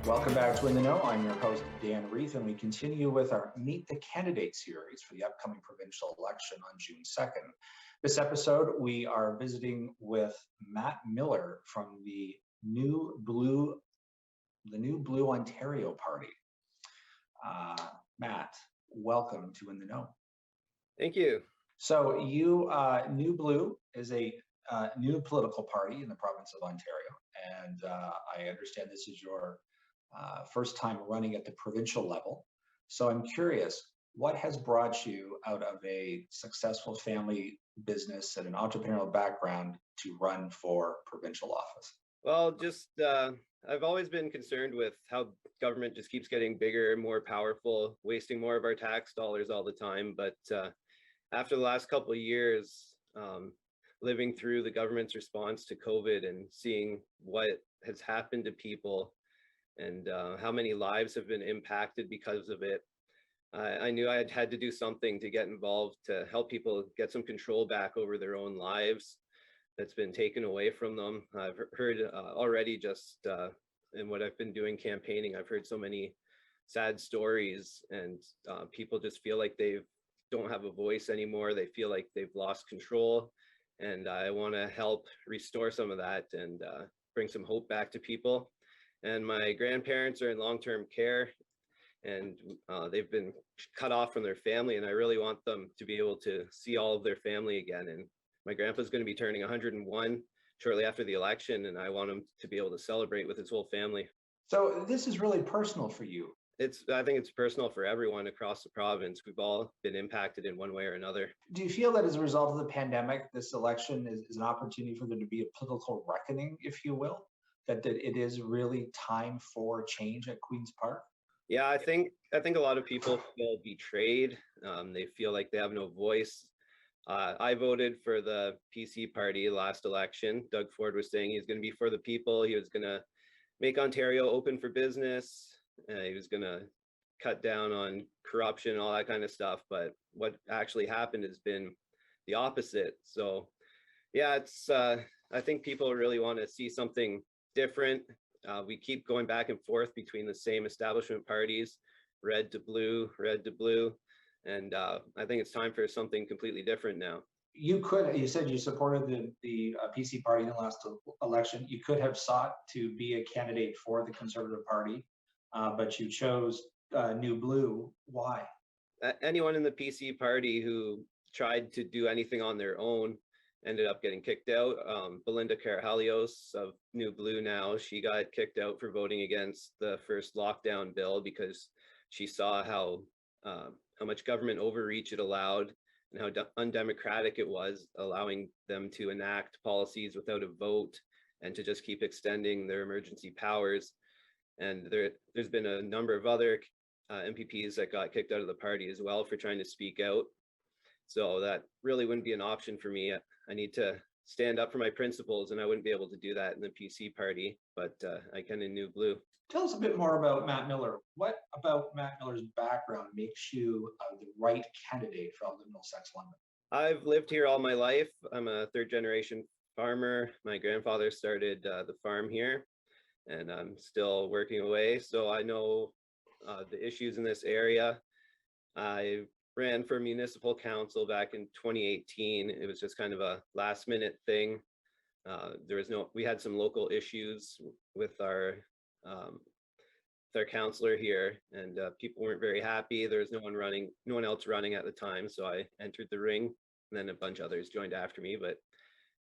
Welcome back to In the Know. I'm your host, Dan Reith, and we continue with our Meet the Candidate series for the upcoming provincial election on June 2nd. This episode, we are visiting with Matt Millar from the New Blue Ontario Party. Matt, welcome to In the Know. Thank you. So New Blue is a new political party in the province of Ontario, and I understand this is your first time running at the provincial level. So I'm curious, what has brought you out of a successful family business and an entrepreneurial background to run for provincial office? Well, I've always been concerned with how government just keeps getting bigger and more powerful, wasting more of our tax dollars all the time. But after the last couple of years, living through the government's response to COVID and seeing what has happened to people and how many lives have been impacted because of it, I knew I had to do something to get involved to help people get some control back over their own lives that's been taken away from them. I've heard already just in what I've been doing campaigning, I've heard so many sad stories, and people just feel like they don't have a voice anymore. They feel like they've lost control, and I want to help restore some of that and bring some hope back to people. And my grandparents are in long-term care, and they've been cut off from their family, and I really want them to be able to see all of their family again. And my grandpa's going to be turning 101 shortly after the election, and I want him to be able to celebrate with his whole family. So this is really personal for you. I think it's personal for everyone across the province. We've all been impacted in one way or another. Do you feel that as a result of the pandemic, this election is an opportunity for there to be a political reckoning, if you will? That it is really time for change at Queen's Park? Yeah, I think a lot of people feel betrayed. They feel like they have no voice. I voted for the PC party last election. Doug Ford was saying he's going to be for the people. He was going to make Ontario open for business. He was going to cut down on corruption, all that kind of stuff. But what actually happened has been the opposite. So yeah, I think people really want to see something different. We keep going back and forth between the same establishment parties, red to blue, and I think it's time for something completely different now. You said you supported the PC party in the last election. You could have sought to be a candidate for the Conservative Party, but you chose New Blue. Why? Anyone in the PC party who tried to do anything on their own ended up getting kicked out. Belinda Carahalios of New Blue now, she got kicked out for voting against the first lockdown bill because she saw how much government overreach it allowed and how undemocratic it was, allowing them to enact policies without a vote and to just keep extending their emergency powers. And there's been a number of other MPPs that got kicked out of the party as well for trying to speak out. So that really wouldn't be an option for me. I need to stand up for my principles, and I wouldn't be able to do that in the PC party, but I can in New Blue. Tell us a bit more about Matt Millar. What about Matt Millar's background makes you the right candidate for Elgin-Middlesex-London? I've lived here all my life. I'm a third-generation farmer. My grandfather started the farm here, and I'm still working away. So I know the issues in this area. I ran for municipal council back in 2018. It was just kind of a last minute thing. We had some local issues with our councillor here, and people weren't very happy. There was no one else running at the time. So I entered the ring, and then a bunch of others joined after me, but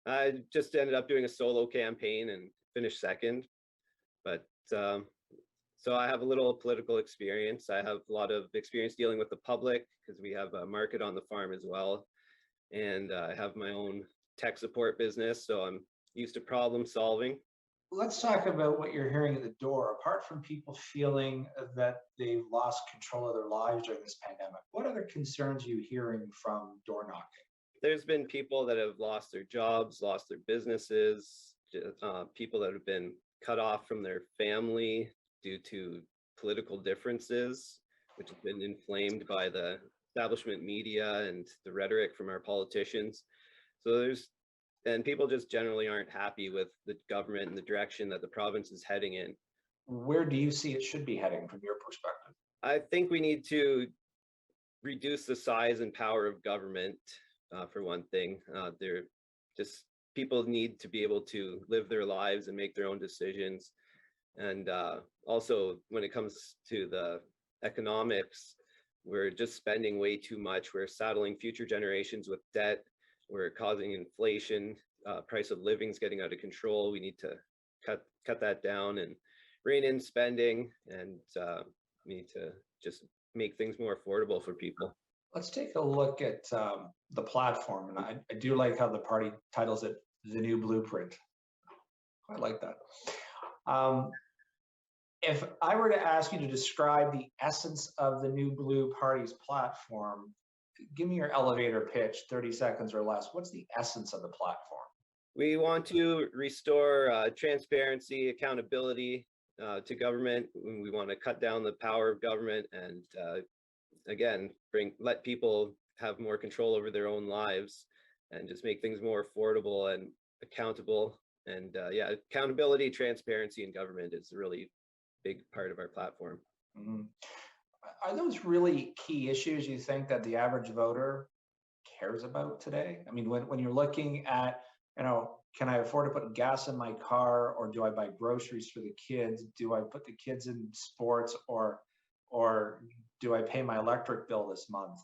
I just ended up doing a solo campaign and finished second. But so I have a little political experience. I have a lot of experience dealing with the public because we have a market on the farm as well. And I have my own tech support business, so I'm used to problem solving. Let's talk about what you're hearing at the door. Apart from people feeling that they've lost control of their lives during this pandemic, what other concerns are you hearing from door knocking? There's been people that have lost their jobs, lost their businesses, people that have been cut off from their family due to political differences, which have been inflamed by the establishment media and the rhetoric from our politicians. So and people just generally aren't happy with the government and the direction that the province is heading in. Where do you see it should be heading from your perspective? I think we need to reduce the size and power of government, for one thing. They're just people need to be able to live their lives and make their own decisions. And also, when it comes to the economics, we're just spending way too much. We're saddling future generations with debt. We're causing inflation. Price of living is getting out of control. We need to cut that down and rein in spending, and we need to just make things more affordable for people. Let's take a look at the platform, and I do like how the party titles it "The New Blueprint." I like that. If I were to ask you to describe the essence of the New Blue Party's platform, give me your elevator pitch, 30 seconds or less. What's the essence of the platform? We want to restore transparency, accountability to government. We want to cut down the power of government and again, let people have more control over their own lives and just make things more affordable and accountable. And yeah, accountability, transparency in government is a really big part of our platform. Mm-hmm. Are those really key issues you think that the average voter cares about today? I mean, when you're looking at, can I afford to put gas in my car, or do I buy groceries for the kids? Do I put the kids in sports, or do I pay my electric bill this month?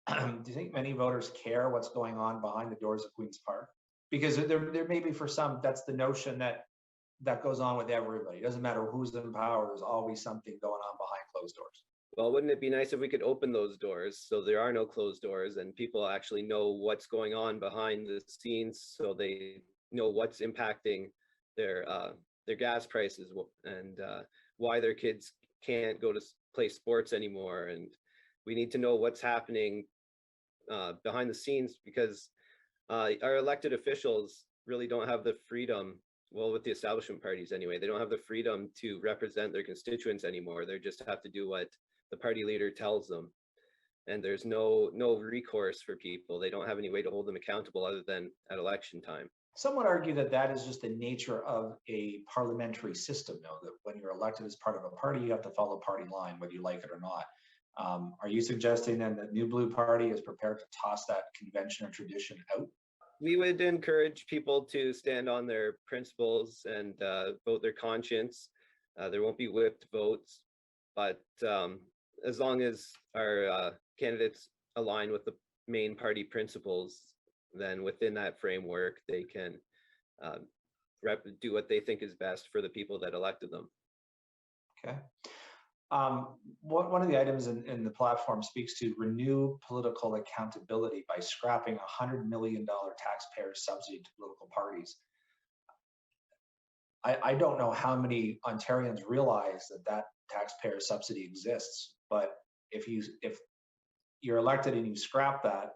Do you think many voters care what's going on behind the doors of Queen's Park? Because there may be, for some, that's the notion that goes on with everybody. It doesn't matter who's in power, there's always something going on behind closed doors. Well, wouldn't it be nice if we could open those doors so there are no closed doors and people actually know what's going on behind the scenes, so they know what's impacting their gas prices and why their kids can't go to play sports anymore. And we need to know what's happening behind the scenes, because our elected officials really don't have the freedom, well, with the establishment parties anyway, they don't have the freedom to represent their constituents anymore. They just have to do what the party leader tells them. And there's no recourse for people. They don't have any way to hold them accountable other than at election time. Some would argue that is just the nature of a parliamentary system, though, that when you're elected as part of a party, you have to follow party line, whether you like it or not. Are you suggesting then that New Blue Party is prepared to toss that convention or tradition out? We would encourage people to stand on their principles and vote their conscience. There won't be whipped votes, but as long as our candidates align with the main party principles, then within that framework, they can do what they think is best for the people that elected them. Okay. One of the items in the platform speaks to renew political accountability by scrapping $100 million taxpayer subsidy to political parties. I don't know how many Ontarians realize that taxpayer subsidy exists, but if you're elected and you scrap that,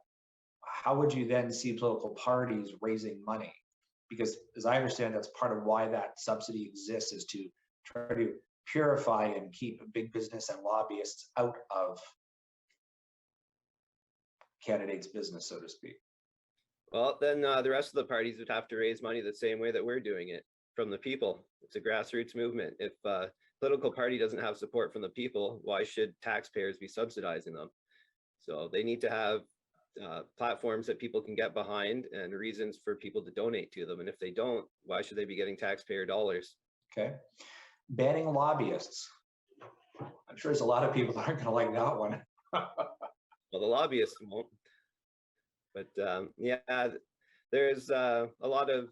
how would you then see political parties raising money? Because as I understand, that's part of why that subsidy exists, is to try to purify and keep big business and lobbyists out of candidates' business, so to speak. Well, then the rest of the parties would have to raise money the same way that we're doing it, from the people. It's a grassroots movement. If a political party doesn't have support from the people, why should taxpayers be subsidizing them? So they need to have platforms that people can get behind and reasons for people to donate to them. And if they don't, why should they be getting taxpayer dollars? Okay. Banning lobbyists. I'm sure there's a lot of people that aren't going to like that one. Well, the lobbyists won't. But yeah, there's a lot of,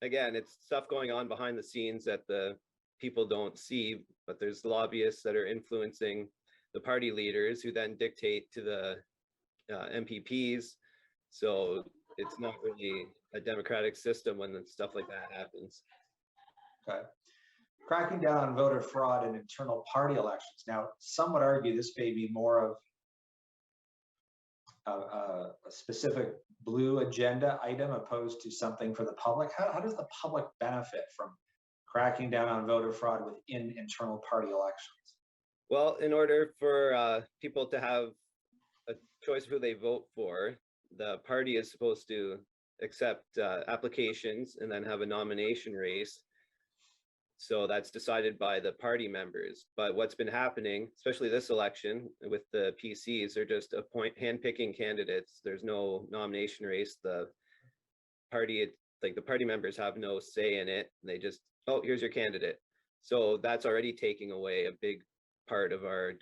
again, it's stuff going on behind the scenes that the people don't see, but there's lobbyists that are influencing the party leaders who then dictate to the MPPs. So it's not really a democratic system when stuff like that happens. Okay. Cracking down on voter fraud in internal party elections. Now, some would argue this may be more of a specific blue agenda item opposed to something for the public. How does the public benefit from cracking down on voter fraud within internal party elections? Well, in order for people to have a choice of who they vote for, the party is supposed to accept applications and then have a nomination race. So that's decided by the party members. But what's been happening, especially this election with the PCs, they're just handpicking candidates. There's no nomination race. The party, like the party members have no say in it. They just, oh, here's your candidate. So that's already taking away a big part of our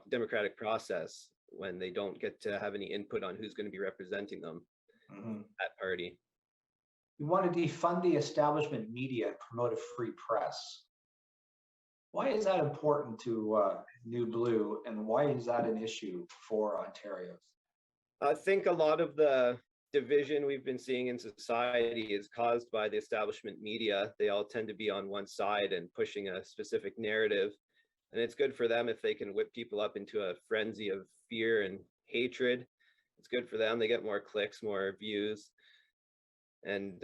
democratic process when they don't get to have any input on who's going to be representing them at party. We want to defund the establishment media and promote a free press. Why is that important to New Blue, and why is that an issue for Ontarians? I think a lot of the division we've been seeing in society is caused by the establishment media. They all tend to be on one side and pushing a specific narrative. And it's good for them if they can whip people up into a frenzy of fear and hatred. It's good for them. They get more clicks, more views. And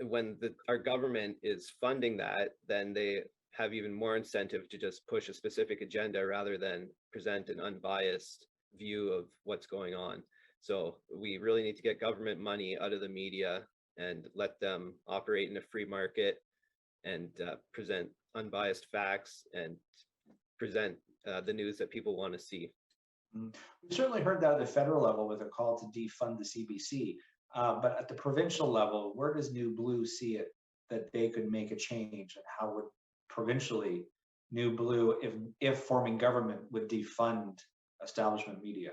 when our government is funding that, then they have even more incentive to just push a specific agenda rather than present an unbiased view of what's going on. So we really need to get government money out of the media and let them operate in a free market and present unbiased facts and present the news that people want to see. We certainly heard that at the federal level with a call to defund the CBC. But at the provincial level, where does New Blue see it that they could make a change, and how would provincially New Blue, if forming government, would defund establishment media?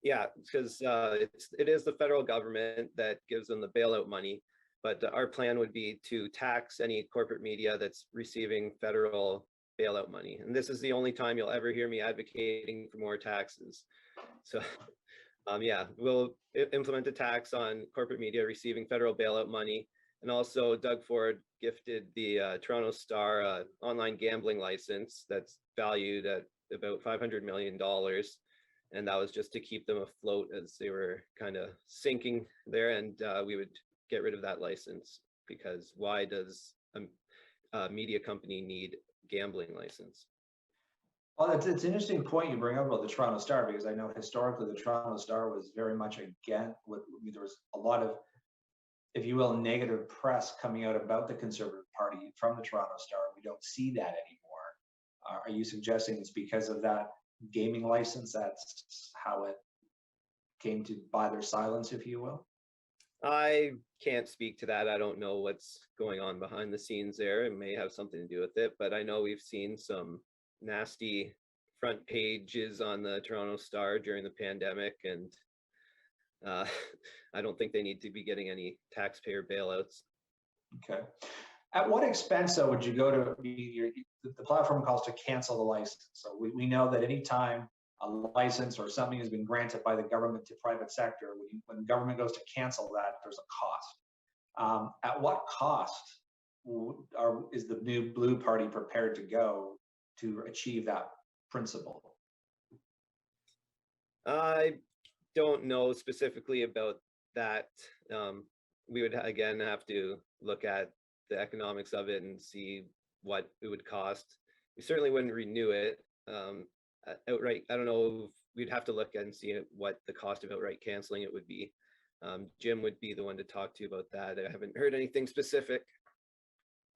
Yeah, because it is the federal government that gives them the bailout money, but our plan would be to tax any corporate media that's receiving federal bailout money. And this is the only time you'll ever hear me advocating for more taxes. So yeah, we'll implement a tax on corporate media receiving federal bailout money. And also Doug Ford gifted the Toronto Star online gambling license that's valued at about $500 million. And that was just to keep them afloat as they were kind of sinking there. And we would get rid of that license, because why does a media company need gambling license? Well, it's an interesting point you bring up about the Toronto Star, because I know historically the Toronto Star was very much against, there was a lot of, if you will, negative press coming out about the Conservative Party from the Toronto Star. We don't see that anymore. Are you suggesting it's because of that gaming license? That's how it came to buy their silence, if you will? I can't speak to that. I don't know what's going on behind the scenes there. It may have something to do with it, but I know we've seen some nasty front pages on the Toronto Star during the pandemic, and I don't think they need to be getting any taxpayer bailouts. Okay. At what expense, though, would you go to the platform calls to cancel the license? So we know that any time a license or something has been granted by the government to private sector, when the government goes to cancel that, there's a cost. At what cost is the New Blue Party prepared to go to achieve that principle? I don't know specifically about that. We would again have to look at the economics of it and see what it would cost. We certainly wouldn't renew it outright. I don't know. We'd have to look at and see what the cost of outright canceling it would be. Jim would be the one to talk to you about that. I haven't heard anything specific.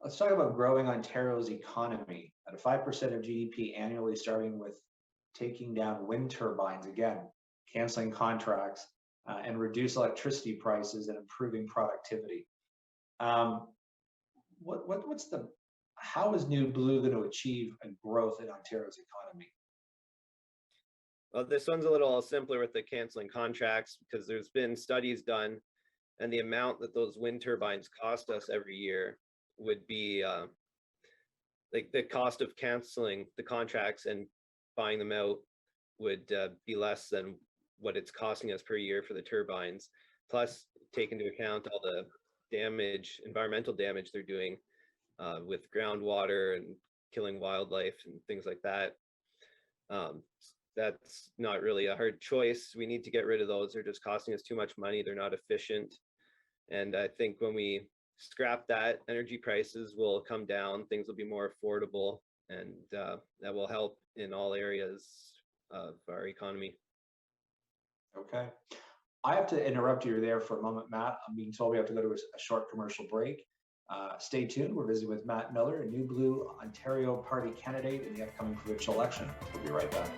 Let's talk about growing Ontario's economy at a 5% of GDP annually, starting with taking down wind turbines, again, canceling contracts, and reduce electricity prices and improving productivity. How is New Blue going to achieve a growth in Ontario's economy? Well, this one's a little simpler with the canceling contracts, because there's been studies done, and the amount that those wind turbines cost us every year would be like the cost of canceling the contracts and buying them out would be less than what it's costing us per year for the turbines. Plus, take into account all the damage, environmental damage they're doing with groundwater and killing wildlife and things like that. That's not really a hard choice. We need to get rid of those. They're just costing us too much money. They're not efficient. And I think when we scrap that, energy prices will come down, things will be more affordable, and that will help in all areas of our economy. Okay. I have to interrupt you there for a moment, Matt. I'm being told we have to go to a short commercial break. Stay tuned. We're visiting with Matt Millar, a New Blue Ontario Party candidate in the upcoming provincial election. We'll be right back.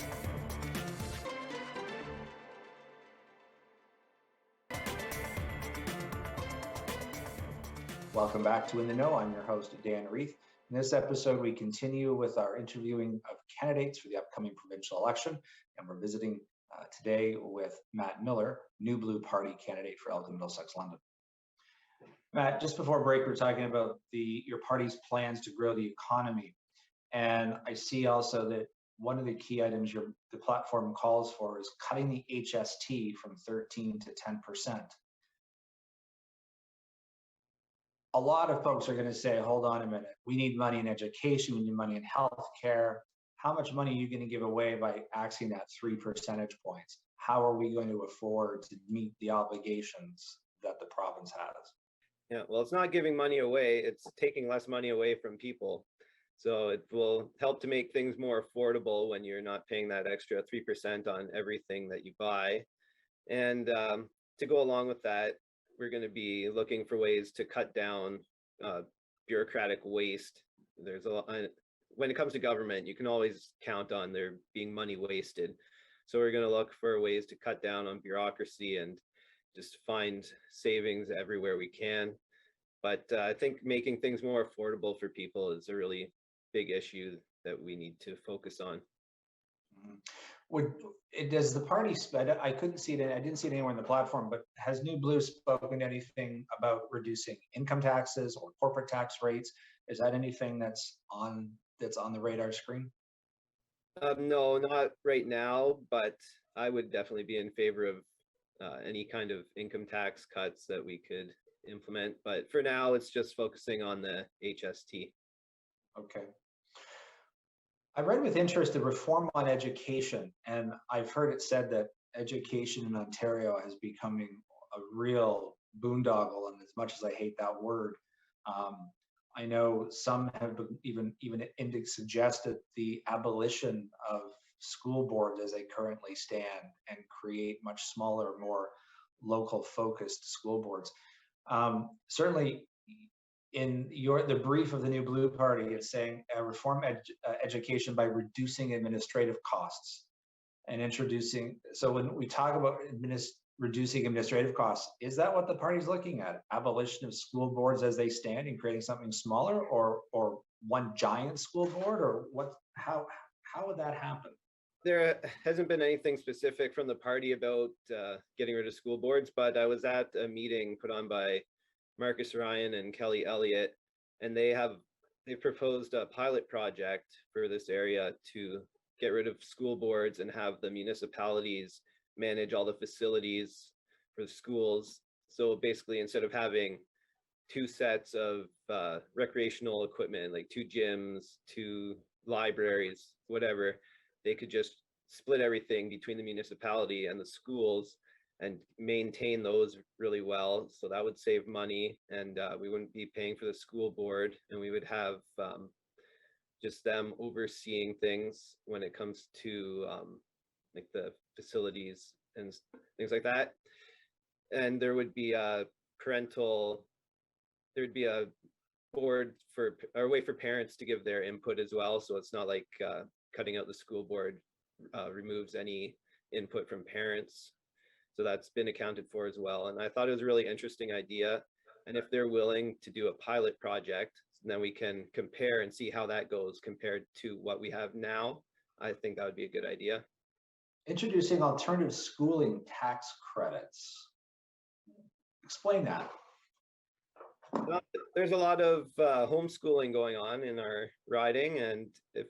Welcome back to In the Know. I'm your host, Dan Reith. In this episode, we continue with our interviewing of candidates for the upcoming provincial election, and we're visiting today with Matt Millar, New Blue Party candidate for Elgin-Middlesex-London. Matt, just before break, we're talking about your party's plans to grow the economy, and I see also that one of the key items the platform calls for is cutting the HST from 13 to 10%. A lot of folks are going to say, hold on a minute, we need money in education, we need money in healthcare. How much money are you going to give away by axing that 3 percentage points? How are we going to afford to meet the obligations that the province has? Yeah, well, it's not giving money away, it's taking less money away from people. So it will help to make things more affordable when you're not paying that extra 3% on everything that you buy. And to go along with that, we're going to be looking for ways to cut down bureaucratic waste. There's a lot, when it comes to government, you can always count on there being money wasted. So we're going to look for ways to cut down on bureaucracy and just find savings everywhere we can. But I think making things more affordable for people is a really big issue that we need to focus on. Does the party spend? I couldn't see it. I didn't see it anywhere in the platform. But has New Blue spoken anything about reducing income taxes or corporate tax rates? Is that anything that's on the radar screen? No, not right now. But I would definitely be in favor of any kind of income tax cuts that we could implement. But for now, it's just focusing on the HST. Okay. I read with interest the reform on education, and I've heard it said that education in Ontario is becoming a real boondoggle. And as much as I hate that word, I know some have even suggested the abolition of school boards as they currently stand and create much smaller, more local focused school boards. Certainly, in the brief of the New Blue Party, it's saying reform education by reducing administrative costs and introducing. So when we talk about reducing administrative costs, is that what the party's looking at? Abolition of school boards as they stand and creating something smaller, or one giant school board, or what? How would that happen? There hasn't been anything specific from the party about getting rid of school boards, but I was at a meeting put on by Marcus Ryan and Kelly Elliott, and they proposed a pilot project for this area to get rid of school boards and have the municipalities manage all the facilities for the schools. So basically, instead of having 2 sets of recreational equipment, like 2 gyms, 2 libraries, whatever, they could just split everything between the municipality and the schools and maintain those really well. So that would save money, and we wouldn't be paying for the school board, and we would have just them overseeing things when it comes to like the facilities and things like that. And there would be a board or a way for parents to give their input as well. So it's not like cutting out the school board removes any input from parents. So that's been accounted for as well. And I thought it was a really interesting idea. And if they're willing to do a pilot project, then we can compare and see how that goes compared to what we have now. I think that would be a good idea. Introducing alternative schooling tax credits. Explain that. There's a lot of homeschooling going on in our riding, and if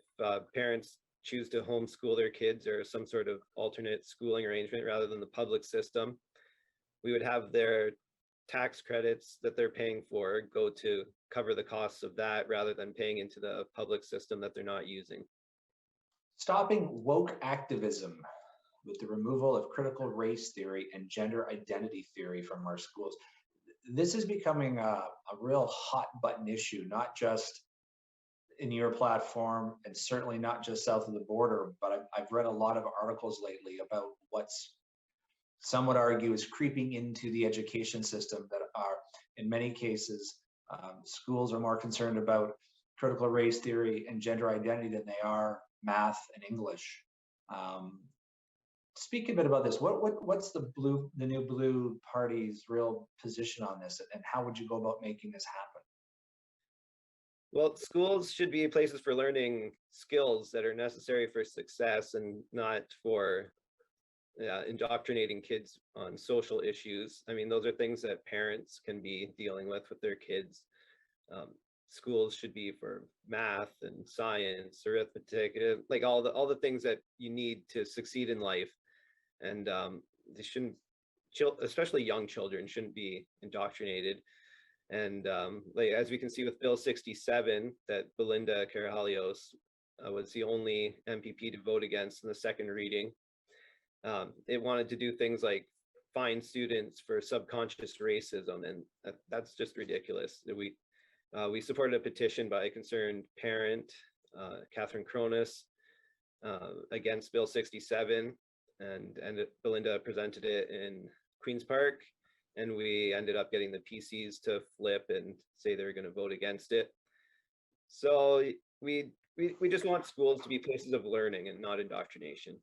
parents choose to homeschool their kids or some sort of alternate schooling arrangement rather than the public system, we would have their tax credits that they're paying for go to cover the costs of that rather than paying into the public system that they're not using. Stopping woke activism with the removal of critical race theory and gender identity theory from our schools. This is becoming a real hot button issue, not just in your platform and certainly not just south of the border, but I've read a lot of articles lately about what's some would argue is creeping into the education system that are in many cases Schools are more concerned about critical race theory and gender identity than they are math and English. Um, Speak a bit about this. What's the new blue party's real position on this, and how would you go about making this happen? Well, schools should be places for learning skills that are necessary for success and not for indoctrinating kids on social issues. I mean, those are things that parents can be dealing with their kids. Um, Schools should be for math and science, arithmetic, like all the things that you need to succeed in life. And they shouldn't, especially young children, shouldn't be indoctrinated. And like as we can see with Bill 67, that Belinda Carahalios was the only MPP to vote against in the second reading. It wanted to do things like fine students for subconscious racism, and that's just ridiculous. We supported a petition by a concerned parent, Catherine Cronus, against Bill 67, and Belinda presented it in Queen's Park, and we ended up getting the PCs to flip and say they were going to vote against it. So we just want schools to be places of learning and not indoctrination.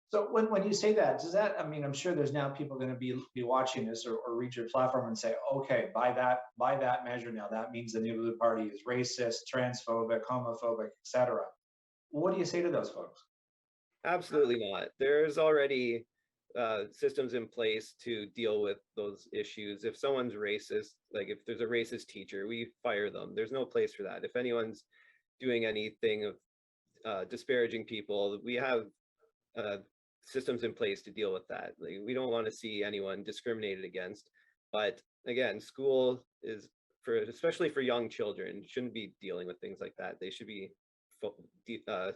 So when you say that, does that, I mean, I'm sure there's now people going to be watching this or read your platform and say, okay, by that measure now, that means the New Blue Party is racist, transphobic, homophobic, etc. What do you say to those folks? Absolutely not. There's already systems in place to deal with those issues. If someone's racist, like if there's a racist teacher, we fire them. There's no place for that. If anyone's doing anything of disparaging people, we have systems in place to deal with that. Like, we don't want to see anyone discriminated against. But again, school is especially for young children, shouldn't be dealing with things like that. They should be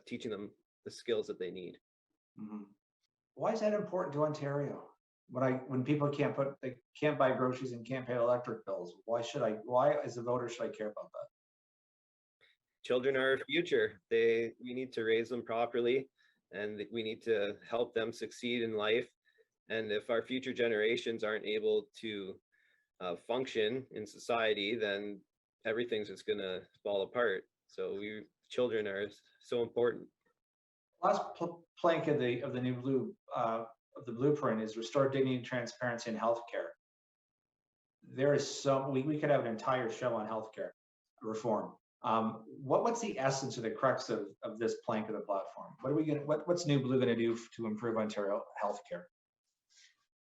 teaching them the skills that they need. Mm-hmm. Why is that important to Ontario? When people they can't buy groceries and can't pay electric bills, why as a voter should I care about that? Children are our future. We need to raise them properly, and we need to help them succeed in life. And if our future generations aren't able to function in society, then everything's just gonna fall apart. So children are so important. Last plank of the new blue of the blueprint is restore dignity and transparency in healthcare. There is we could have an entire show on healthcare reform. What's the essence or the crux of this plank of the platform? What's New Blue going to do to improve Ontario healthcare?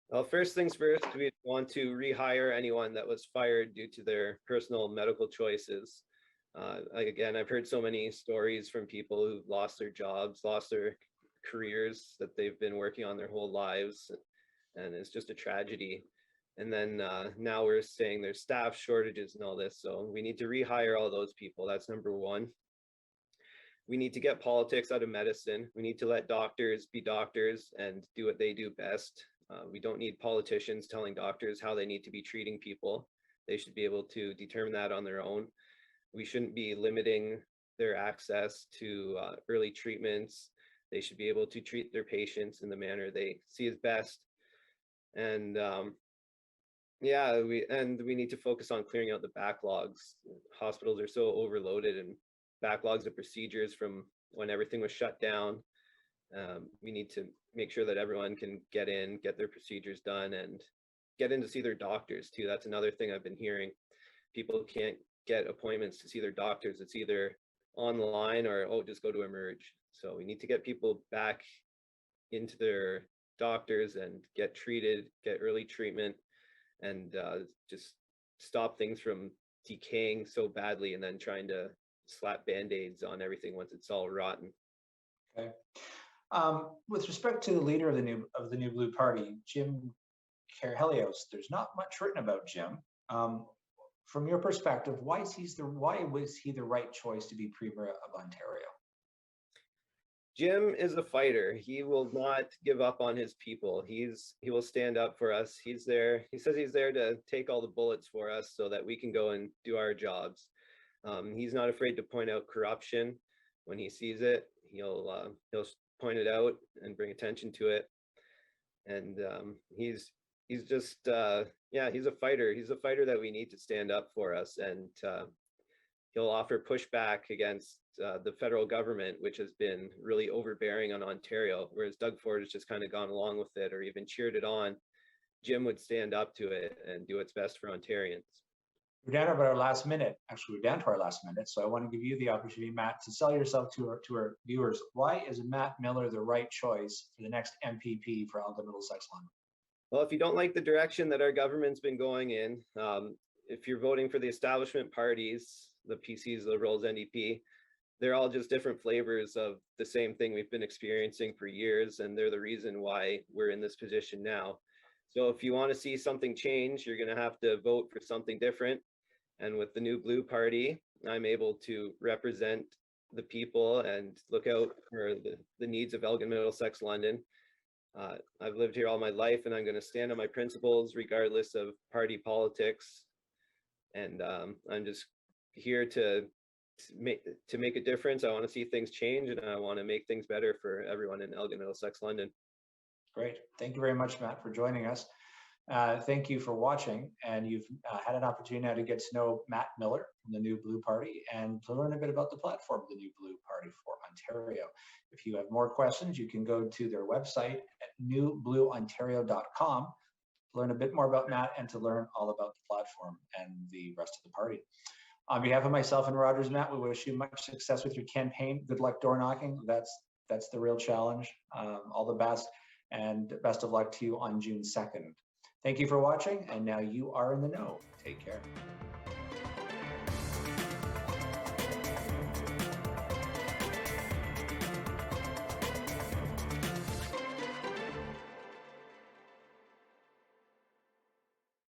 Well, first things first, we want to rehire anyone that was fired due to their personal medical choices. Again, I've heard so many stories from people who've lost their jobs, lost their careers that they've been working on their whole lives, and it's just a tragedy. And then now we're saying there's staff shortages and all this, so we need to rehire all those people. That's number one. We need to get politics out of medicine. We need to let doctors be doctors and do what they do best. We don't need politicians telling doctors how they need to be treating people. They should be able to determine that on their own. We shouldn't be limiting their access to early treatments. They should be able to treat their patients in the manner they see as best. And yeah, we need to focus on clearing out the backlogs. Hospitals are so overloaded, and backlogs of procedures from when everything was shut down. We need to make sure that everyone can get in, get their procedures done, and get in to see their doctors too. That's another thing I've been hearing. People can't get appointments to see their doctors. It's either online or, oh, just go to Emerge. So we need to get people back into their doctors and get treated, get early treatment, and just stop things from decaying so badly and then trying to slap band-aids on everything once it's all rotten. Okay. With respect to the leader of the new Blue Party, Jim Carahalios, there's not much written about Jim. From your perspective, why was he the right choice to be Premier of Ontario? Jim is a fighter. He will not give up on his people. He will stand up for us. He's there. He says he's there to take all the bullets for us so that we can go and do our jobs. He's not afraid to point out corruption when he sees it. He'll point it out and bring attention to it. And he's he's just, yeah, he's a fighter. He's a fighter that we need to stand up for us. And he'll offer pushback against the federal government, which has been really overbearing on Ontario, whereas Doug Ford has just kind of gone along with it or even cheered it on. Jim would stand up to it and do what's best for Ontarians. We're down to our last minute. Actually, we're down to our last minute. So I want to give you the opportunity, Matt, to sell yourself to our viewers. Why is Matt Millar the right choice for the next MPP for Elgin-Middlesex-London? Well, if you don't like the direction that our government's been going in, if you're voting for the establishment parties, the PCs, Liberals, NDP, they're all just different flavors of the same thing we've been experiencing for years, and they're the reason why we're in this position now. So if you want to see something change, you're going to have to vote for something different. And with the New Blue Party, I'm able to represent the people and look out for the needs of Elgin-Middlesex-London. I've lived here all my life, and I'm going to stand on my principles regardless of party politics. And I'm just here to make a difference. I want to see things change, and I want to make things better for everyone in Elgin-Middlesex-London. Great. Thank you very much, Matt, for joining us. Thank you for watching, and you've had an opportunity now to get to know Matt Millar from the New Blue Party and to learn a bit about the platform of the New Blue Party for Ontario. If you have more questions, you can go to their website at newblueontario.com to learn a bit more about Matt and to learn all about the platform and the rest of the party. On behalf of myself and Rogers, Matt, we wish you much success with your campaign. Good luck door knocking. That's the real challenge. All the best, and best of luck to you on June 2nd. Thank you for watching, and now you are in the know. Take care.